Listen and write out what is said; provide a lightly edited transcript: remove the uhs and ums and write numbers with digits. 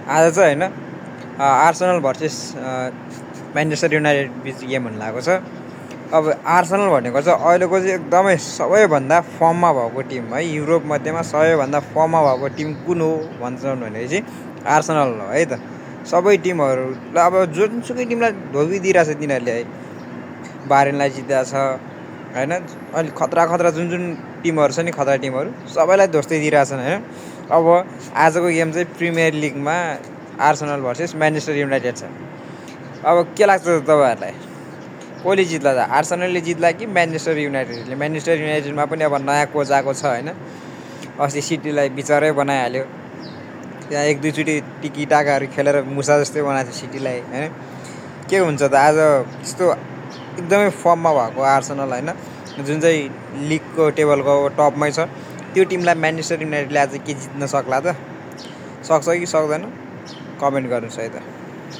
आज चाहिँ होइन आर्सेनल भर्सेस म्यान्चेस्टर युनाइटेड बिच गेम हुन लागेको छ। अब आर्सेनल भनेको चाहिँ अहिलेको चाहिँ एकदमै सबैभन्दा फर्ममा भएको टिम है, युरोप मध्येमा सबैभन्दा फर्ममा भएको टिम कुन हो भन्छन् भनेपछि आर्सेनल हो है त। सबै टिमहरूलाई अब जुनसुकै टिमलाई धोबिदिइरहेछ तिनीहरूले है। बारेनलाई जितेको छ होइन, अहिले खतरा जुन टिमहरू छ नि, खतरा टिमहरू सबैलाई ध्वस्तै दिइरहेछन् होइन। अब आजको गेम चाहिँ प्रिमियर लिगमा आर्सेनल भर्सेस म्यान्चेस्टर युनाइटेड छ। अब के लाग्छ तपाईँहरूलाई, कसले जित्ला त? आर्सेनलले जित्ला कि म्यान्चेस्टर युनाइटेडले? म्यान्चेस्टर युनाइटेडमा पनि अब नयाँ कोच आएको छ होइन। अस्ति सिटीलाई बिचरै बनाइहाल्यो, त्यहाँ एक दुईचोटि टिकी टाकाहरू खेलेर मुसा जस्तै बनाएको थियो सिटीलाई होइन। के हुन्छ त आज त्यस्तो एकदमै फर्ममा भएको आर्सेनल होइन, जुन चाहिँ लिगको टेबलको टपमै छ, त्यो टिमलाई म्यान्चेस्टर युनाइटेडले आज के जित्न सक्ला त? सक्छ कि सक्दैन? कमेन्ट गर्नुहोस् है त।